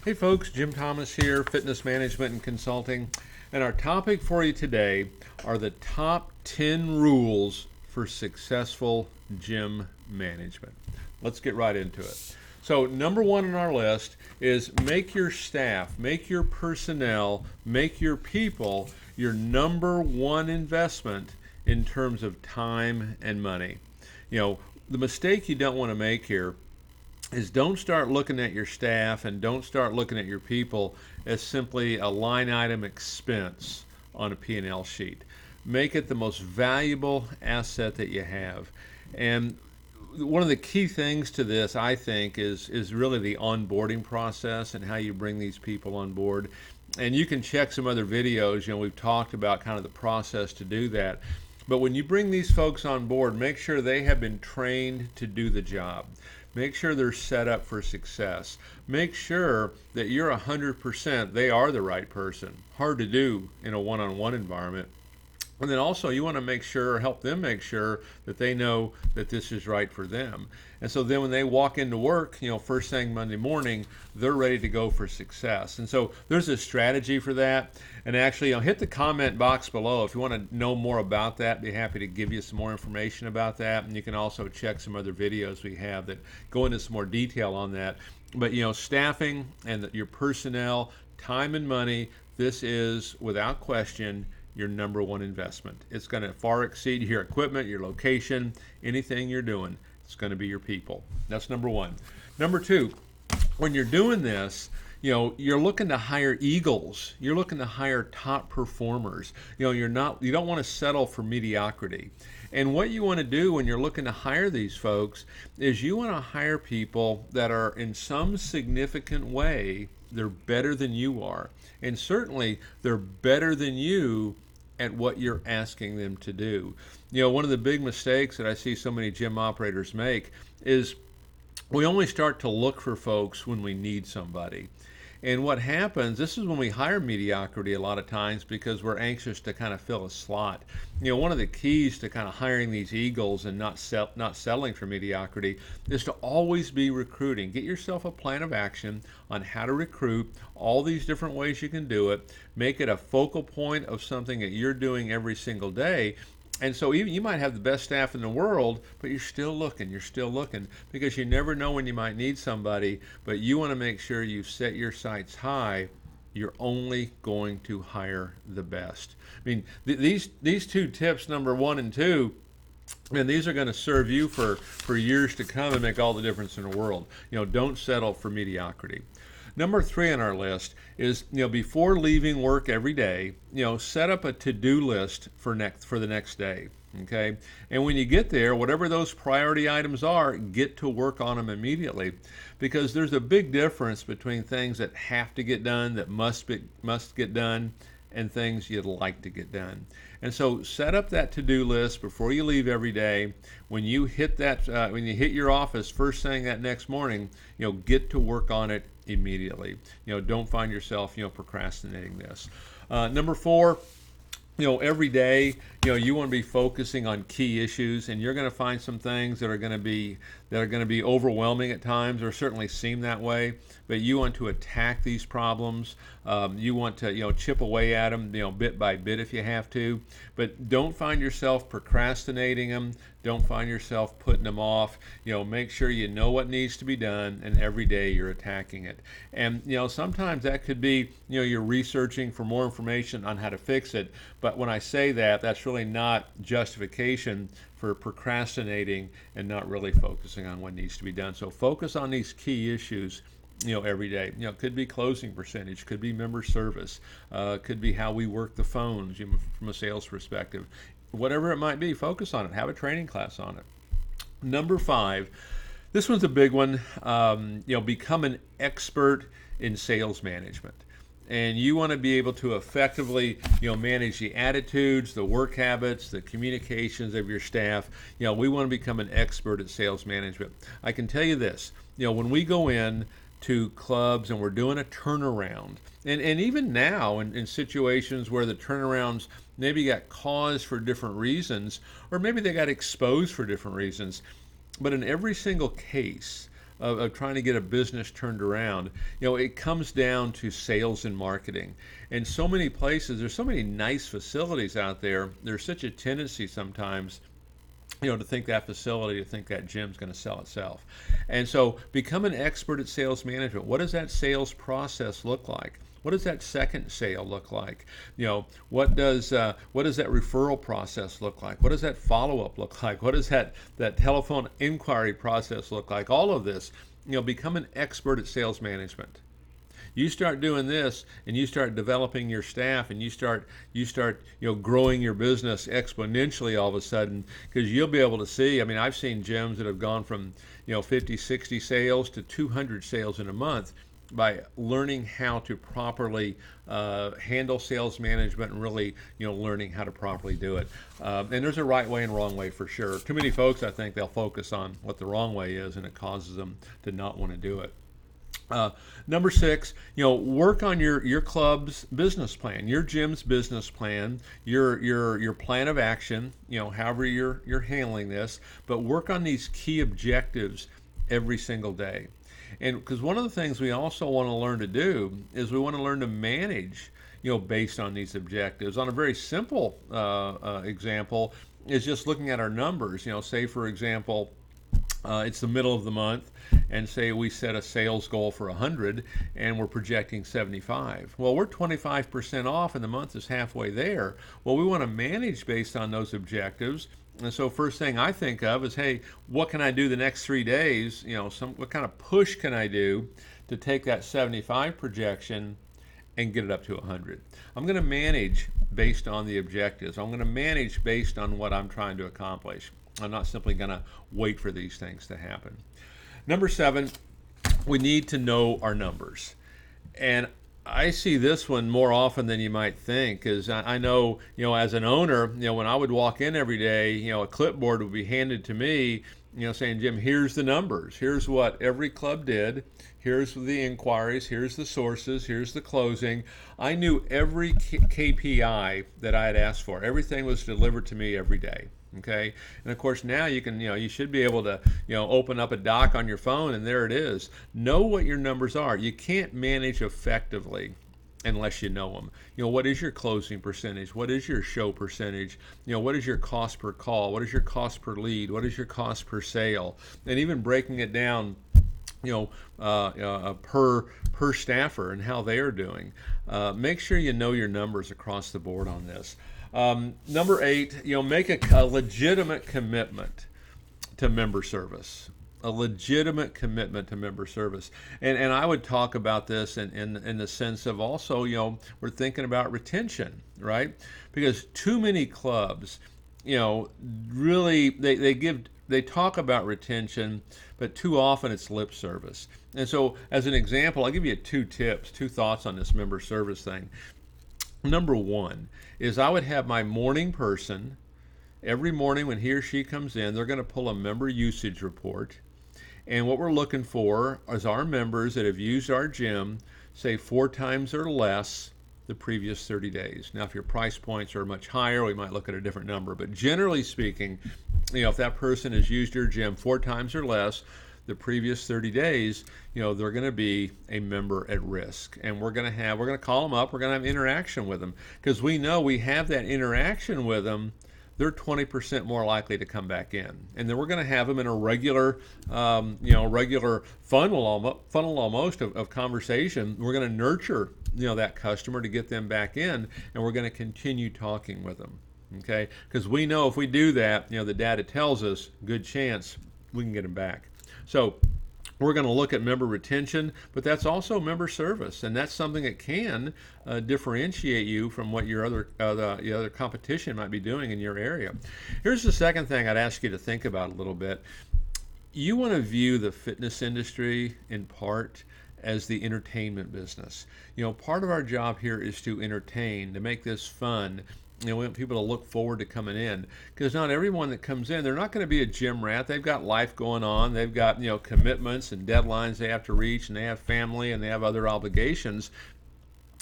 Hey folks, Jim Thomas here, Fitness Management and Consulting. And our topic for you today are the top 10 rules for successful gym management. Let's get right into it. So, number one on our list is make your staff, make your personnel, make your people your number one investment in terms of time and money. The mistake you don't want to make here is don't start looking at your staff and don't start looking at your people as simply a line item expense on a P&L sheet. Make it the most valuable asset that you have. And one of the key things to this, I think, is really the onboarding process and how you bring these people on board. And you can check some other videos. We've talked about kind of the process to do that. But when you bring these folks on board, make sure they have been trained to do the job. Make sure they're set up for success. Make sure that you're 100%, they are the right person. Hard to do in a one-on-one environment. And then also you want to make sure, help them make sure that they know that this is right for them. And so then when they walk into work, first thing Monday morning, they're ready to go for success. And so there's a strategy for that. And actually, hit the comment box below if you want to know more about that. Be happy to give you some more information about that. And you can also check some other videos we have that go into some more detail on that. But staffing and your personnel, time and money, this is without question your number one investment. It's going to far exceed your equipment, your location, anything you're doing. It's going to be your people. That's number one. Number two, when you're doing this, you're looking to hire eagles. You're looking to hire top performers. You don't want to settle for mediocrity. And what you want to do when you're looking to hire these folks is you want to hire people that are in some significant way, they're better than you are. And certainly they're better than you at what you're asking them to do. One of the big mistakes that I see so many gym operators make is we only start to look for folks when we need somebody. And what happens, this is when we hire mediocrity a lot of times because we're anxious to kind of fill a slot. One of the keys to kind of hiring these eagles and not settling for mediocrity is to always be recruiting. Get yourself a plan of action on how to recruit, all these different ways you can do it. Make it a focal point of something that you're doing every single day. And so even you might have the best staff in the world, but you're still looking because you never know when you might need somebody, but you want to make sure you set your sights high. You're only going to hire the best. I mean, these two tips, number one and two, and these are going to serve you for years to come and make all the difference in the world. Don't settle for mediocrity. Number three on our list is, before leaving work every day, set up a to-do list for the next day. Okay, and when you get there, whatever those priority items are, get to work on them immediately, because there's a big difference between things that have to get done, that must get done, and things you'd like to get done. And so set up that to-do list before you leave every day. When you hit your office first thing that next morning, get to work on it immediately. Don't find yourself, procrastinating this. Number four, every day, you want to be focusing on key issues, and you're going to find some things that are going to be overwhelming at times, or certainly seem that way. But you want to attack these problems. You want to, chip away at them, bit by bit if you have to. But don't find yourself procrastinating them. Don't find yourself putting them off. Make sure you know what needs to be done, and every day you're attacking it. And sometimes that could be, you're researching for more information on how to fix it. But when I say that, that's really not justification for procrastinating and not really focusing on what needs to be done. So focus on these key issues every day. It could be closing percentage, could be member service, could be how we work the phones from a sales perspective. Whatever it might be, focus on it. Have a training class on it. Number five, this one's a big one. Become an expert in sales management. And you want to be able to effectively, manage the attitudes, the work habits, the communications of your staff. We want to become an expert at sales management. I can tell you this, when we go in to clubs and we're doing a turnaround, and even now in situations where the turnarounds maybe got caused for different reasons, or maybe they got exposed for different reasons, but in every single case, of trying to get a business turned around, it comes down to sales and marketing. And so many places, there's so many nice facilities out there. There's such a tendency sometimes to think that facility, to think that gym's going to sell itself. And so become an expert at sales management. What does that sales process look like? What does that second sale look like? What does that referral process look like? What does that follow-up look like? What does that telephone inquiry process look like? All of this, become an expert at sales management. You start doing this, and you start developing your staff, and you start growing your business exponentially all of a sudden, because you'll be able to see. I mean, I've seen gyms that have gone from 50, 60 sales to 200 sales in a month by learning how to properly handle sales management, and really learning how to properly do it. And there's a right way and wrong way for sure. Too many folks, I think, they'll focus on what the wrong way is, and it causes them to not want to do it. Number 6, work on your club's business plan, your gym's business plan, your plan of action, however you're handling this, but work on these key objectives every single day. And because one of the things we also want to learn to do is we want to learn to manage, based on these objectives. On a very simple example is just looking at our numbers. Say, for example, it's the middle of the month, and say we set a sales goal for 100 and we're projecting 75. Well, we're 25% off and the month is halfway there. Well, we want to manage based on those objectives. And so first thing I think of is, hey, what can I do the next 3 days? What kind of push can I do to take that 75 projection and get it up to 100? I'm going to manage based on the objectives. I'm going to manage based on what I'm trying to accomplish. I'm not simply going to wait for these things to happen. Number 7, we need to know our numbers. And I see this one more often than you might think, because I know, as an owner, when I would walk in every day, a clipboard would be handed to me, saying, Jim, here's the numbers. Here's what every club did. Here's the inquiries. Here's the sources. Here's the closing. I knew every KPI that I had asked for. Everything was delivered to me every day. Okay, and of course now you can, you should be able to, open up a doc on your phone, and there it is. Know what your numbers are. You can't manage effectively unless you know them. What is your closing percentage? What is your show percentage? What is your cost per call? What is your cost per lead? What is your cost per sale? And even breaking it down, per staffer and how they are doing. Make sure you know your numbers across the board on this. Number 8, make a legitimate commitment to member service. A legitimate commitment to member service. And I would talk about this in the sense of also, we're thinking about retention, right? Because too many clubs, really, they talk about retention, but too often it's lip service. And so as an example, I'll give you 2 thoughts on this member service thing. Number 1 is I would have my morning person, every morning when he or she comes in, they're going to pull a member usage report. And what we're looking for is our members that have used our gym, say 4 times or less the previous 30 days. Now, if your price points are much higher, we might look at a different number. But generally speaking, if that person has used your gym 4 times or less the previous 30 days, they're going to be a member at risk. And we're going to call them up, we're going to have interaction with them, because we know we have that interaction with them, they're 20% more likely to come back in. And then we're going to have them in a regular, regular funnel almost of conversation. We're going to nurture, that customer to get them back in, and we're going to continue talking with them. Okay? Because we know if we do that, the data tells us, good chance we can get them back. So we're going to look at member retention, but that's also member service, and that's something that can differentiate you from what your other competition might be doing in your area. Here's the second thing I'd ask you to think about a little bit. You want to view the fitness industry in part as the entertainment business. Part of our job here is to entertain, to make this fun. We want people to look forward to coming in, because not everyone that comes in, they're not going to be a gym rat. They've got life going on. They've got, commitments and deadlines they have to reach, and they have family and they have other obligations.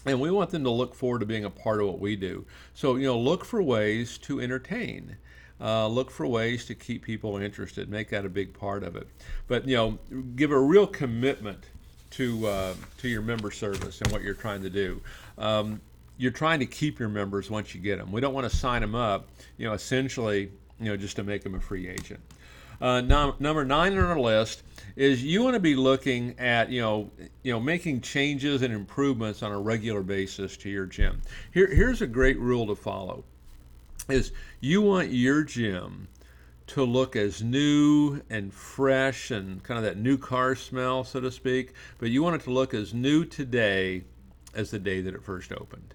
And we want them to look forward to being a part of what we do. So, look for ways to entertain. look for ways to keep people interested. Make that a big part of it. But give a real commitment to your member service and what you're trying to do. You're trying to keep your members once you get them. We don't want to sign them up, essentially, just to make them a free agent. Number 9 on our list is you want to be looking at making changes and improvements on a regular basis to your gym. Here's a great rule to follow: is you want your gym to look as new and fresh and kind of that new car smell, so to speak, but you want it to look as new today as the day that it first opened.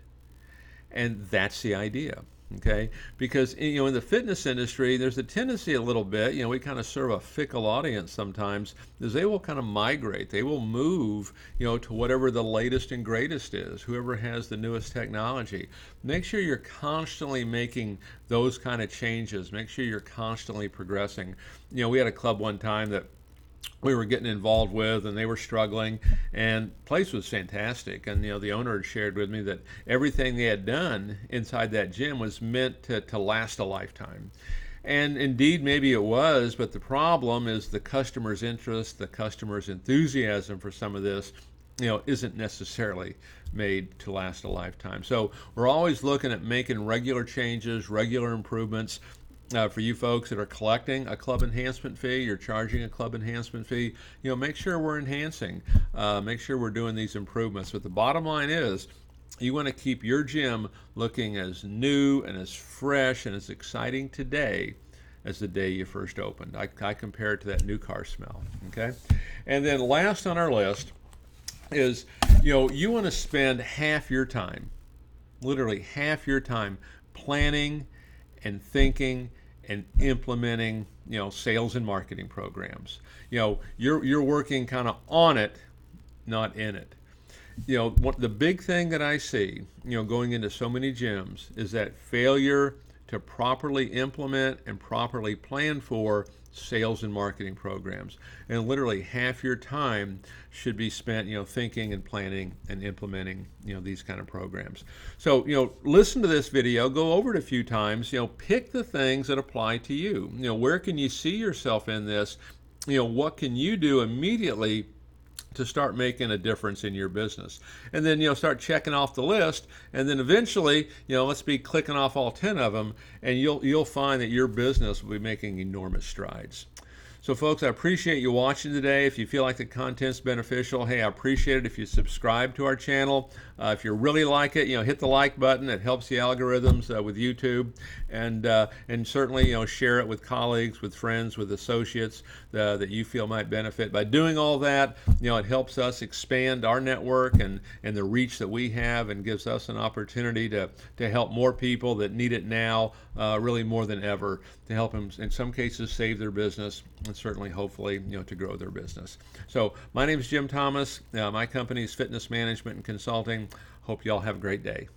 And that's the idea, okay? Because in the fitness industry, there's a tendency a little bit, we kind of serve a fickle audience sometimes, is they will kind of migrate. They will move, to whatever the latest and greatest is, whoever has the newest technology. Make sure you're constantly making those kind of changes. Make sure you're constantly progressing. We had a club one time that we were getting involved with, and they were struggling, and the place was fantastic. And the owner had shared with me that everything they had done inside that gym was meant to last a lifetime. And indeed, maybe it was, but the problem is the customer's interest, the customer's enthusiasm for some of this, isn't necessarily made to last a lifetime. So we're always looking at making regular changes, regular improvements. For you folks that are collecting a club enhancement fee, you're charging a club enhancement fee, make sure we're enhancing, make sure we're doing these improvements. But the bottom line is, you want to keep your gym looking as new and as fresh and as exciting today as the day you first opened. I compare it to that new car smell, okay? And then last on our list is, you want to spend half your time, literally half your time, planning and thinking and implementing, sales and marketing programs. You're working kind of on it, not in it. The big thing that I see, going into so many gyms is that failure to properly implement and properly plan for sales and marketing programs. And literally half your time should be spent, thinking and planning and implementing, these kind of programs. So, listen to this video, go over it a few times, pick the things that apply to you. Where can you see yourself in this? What can you do immediately to start making a difference in your business? And then start checking off the list, and then eventually let's be clicking off all 10 of them, and you'll find that your business will be making enormous strides. So folks, I appreciate you watching today. If you feel like the content's beneficial, hey, I appreciate it if you subscribe to our channel. If you really like it, hit the like button. It helps the algorithms with YouTube, and certainly share it with colleagues, with friends, with associates that you feel might benefit. By doing all that, it helps us expand our network and the reach that we have, and gives us an opportunity to help more people that need it now, really more than ever, to help them in some cases save their business, and certainly hopefully to grow their business. So my name is Jim Thomas. My company is Fitness Management and Consulting. Hope you all have a great day.